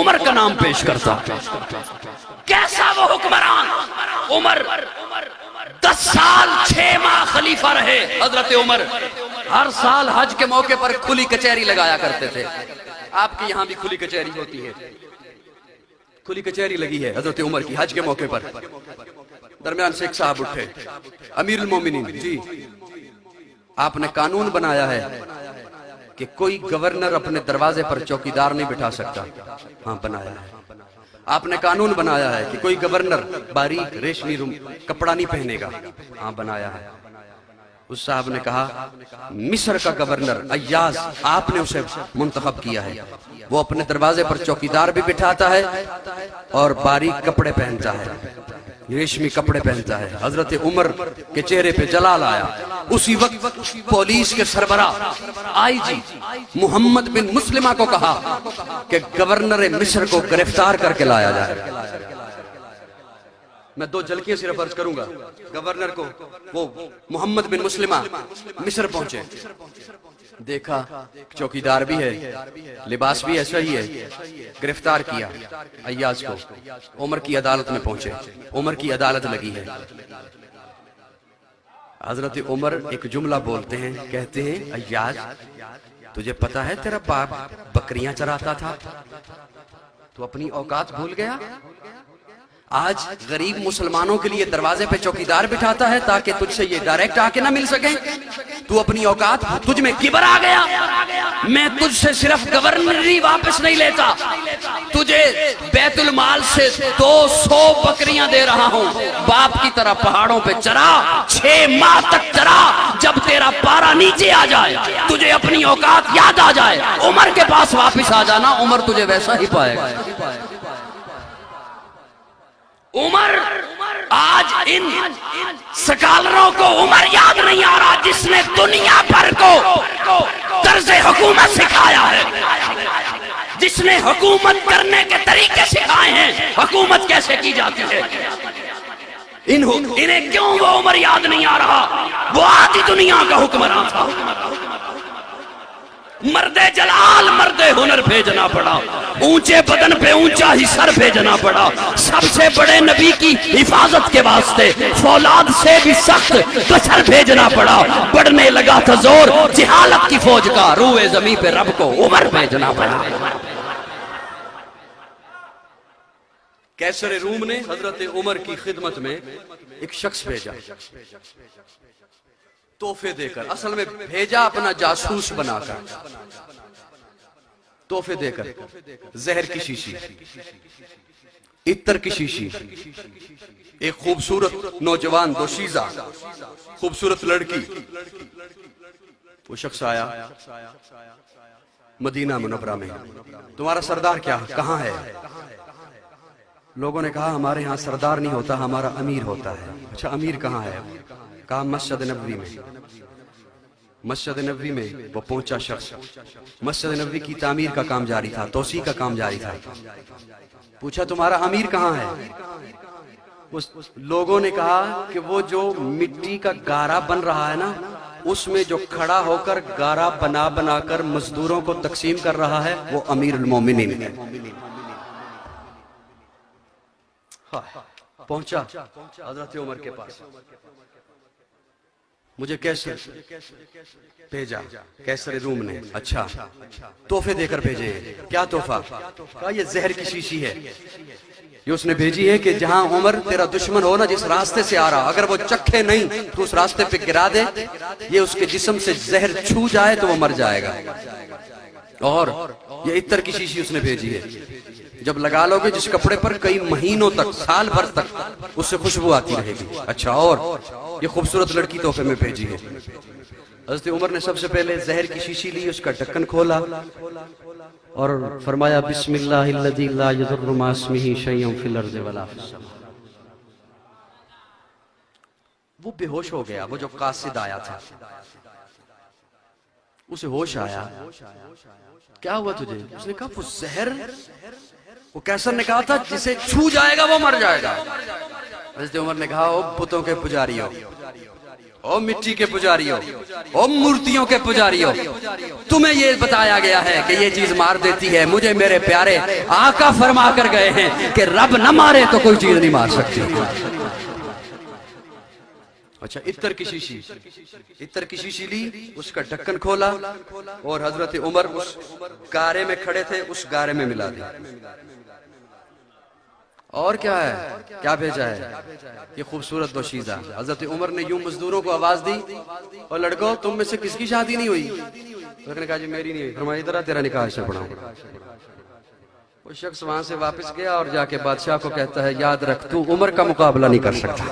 उमर का नाम पेश करता। कैसा वो हुक्मरान उमर, 10 साल 6 माह खलीफा रहे हजरत उमर। हर साल हज के मौके पर खुली कचहरी लगाया करते थे। आपके यहां भी खुली कचहरी होती है? खुली कचहरी लगी है हजरत उमर की हज के मौके पर। दरमियान से एक साहब उठे, अमीरुल मोमिनीन जी, आपने कानून बनाया है कि कोई गवर्नर अपने दरवाजे पर चौकीदार नहीं बिठा सकता। हाँ बनाया है। आपने कानून बनाया है कि कोई गवर्नर बारीक रेशमी कपड़ा नहीं पहनेगा। हाँ बनाया है। उस साहब ने कहा, मिस्र का गवर्नर अय्याज आपने उसे मुंतखब किया है, वो अपने दरवाजे पर चौकीदार भी बिठाता है और बारीक कपड़े पहनता है, रेशमी कपड़े पहनता है। हजरत उमर के चेहरे पे जलाल आया। उसी वक्त पुलिस के सरबराह आईजी मोहम्मद बिन मुस्लिमा को कहा कि गवर्नर मिस्र को गिरफ्तार करके लाया जाए। मैं 2 झलकियां सिर्फ अर्ज करूंगा। गवर्नर को, वो मोहम्मद बिन मुस्लिमा मिस्र पहुंचे, देखा चौकीदार भी है, लिबास भी ऐसा ही है, गिरफ्तार किया अय्याज को, उमर की अदालत में पहुंचे। उमर की अदालत लगी है। हजरत उमर एक जुमला बोलते हैं, कहते हैं, अय्याज तुझे पता है तेरा बाप बकरियां चराता था, तू अपनी औकात भूल गया। आज गरीब मुसलमानों के लिए दरवाजे पे चौकीदार बिठाता है ताकि तुझसे ये डायरेक्ट आके ना मिल सके। तू अपनी औकात, तुझ में किबर आ गया। मैं तुझसे सिर्फ गवर्नरी वापस नहीं लेता, तुझे बैतुल माल से 200 बकरियां दे रहा हूं। बाप की तरह पहाड़ों पे चरा, 6 माह तक चरा। जब तेरा पारा नीचे आ जाए, तुझे अपनी औकात याद आ जाए, उमर के पास वापिस आ जाना, उमर तुझे वैसा ही पाएगा। उमर, आज इन स्कॉलरों को उमर याद नहीं आ रहा जिसने दुनिया भर को तर्ज़े हुकूमत सिखाया है, जिसने हुकूमत करने के तरीके सिखाए हैं, हुकूमत कैसे की जाती है। इन्हें क्यों वो उमर याद नहीं आ रहा? वो आधी दुनिया का हुक्मरान था। मर्दे जलाल मर्दे हुनर भेजना पड़ा, ऊंचे बदन पे ऊंचा ही सर भेजना पड़ा। सबसे बड़े नबी की हिफाजत के वास्ते फौलाद से भी सख्त बशर भेजना पड़ा। बढ़ने लगा था जोर जिहालत की फौज का, रूए जमी पे रब को उमर भेजना पड़ा। कैसर रूम ने हजरत उमर की खिदमत में एक शख्स भेजा, तोहफे देकर। असल में भेजा अपना जासूस बनाकर, तोहफे देकर। जहर की शीशी, इत्तर की शीशी, एक खूबसूरत नौजवान दोशीजा, खूबसूरत लड़की। वो शख्स आया मदीना मुनव्वरा में, तुम्हारा सरदार क्या कहाँ है? लोगों ने कहा हमारे यहाँ सरदार नहीं होता, हमारा अमीर होता है। अच्छा अमीर कहाँ है? कहा मस्जिद नबवी में। मस्जिद नबवी में वो पहुंचा शख्स, मस्जिद नबवी की तामीर का काम जारी था, तोसी का काम जारी था। पूछा तुम्हारा अमीर कहाँ है? उस लोगों ने कहा कि वो जो मिट्टी का गारा बन रहा है ना, उसमें जो खड़ा होकर गारा बना बनाकर मजदूरों को तकसीम कर रहा है, वो अमीरुल मोमिनीन है। पहुंचा हजरत उमर के पास, मुझे कैसर भेजा, कैसर रूम ने। अच्छा तोहफे देकर भेजे। क्या तोहफा? कहा ये जहर की शीशी है, ये उसने भेजी है कि जहां उमर तेरा दुश्मन हो ना, जिस रास्ते से आ रहा, अगर वो चखे नहीं तो उस रास्ते पे गिरा दे, ये उसके जिस्म से जहर छू जाए तो वो मर जाएगा। और ये इत्तर की शीशी उसने भेजी है, जब लगा लोगे जिस कपड़े पर कई महीनों तक, साल भर तक उससे खुशबू आती रहेगी। अच्छा और ये खूबसूरत लड़की तोहफे में भेजी है। हज़रत उमर ने सबसे पहले जहर की शीशी ली, उसका ढक्कन खोला और फरमाया बिस्मिल्लाहिल्लज़ी ला यज़ुर्रु मा इस्मिही शैउन फिल अर्ज़ि वला फिस समा। वो बेहोश हो गया। वो जो कासिद आया था उसे होश आया। क्या हुआ तुझे? उसने कहा वो जहर, वो कैसर ने कहा था जिसे छू जाएगा वो मर जाएगा। हज़रत उमर ने कहा ओ बुतों के पुजारी हो, ओ मिट्टी के पुजारियों, ओ मूर्तियों के पुजारियों, तुम्हें ये बताया गया है कि ये चीज मार देती है। मुझे मेरे प्यारे आका फरमा कर गए हैं कि रब न मारे तो कोई चीज नहीं मार सकती। अच्छा, इत्तर की शीशी, इत्तर की शीशी ली, उसका ढक्कन खोला और हजरत उमर उस गारे में खड़े थे, उस गारे में मिला दिया। और क्या है, क्या भेजा है, ये खूबसूरत दोशीज़ा। हजरत उमर ने यूं मजदूरों को आवाज दी, और लड़कों तुम में से किसकी शादी नहीं हुई? तो कहा जी मेरी नहीं हुई। फरमाया इधर तेरा निकाह से पढ़ाऊं। वो शख्स वहां से वापस गया और जाके बादशाह को कहता है याद रख तू उमर का मुकाबला नहीं कर सकता।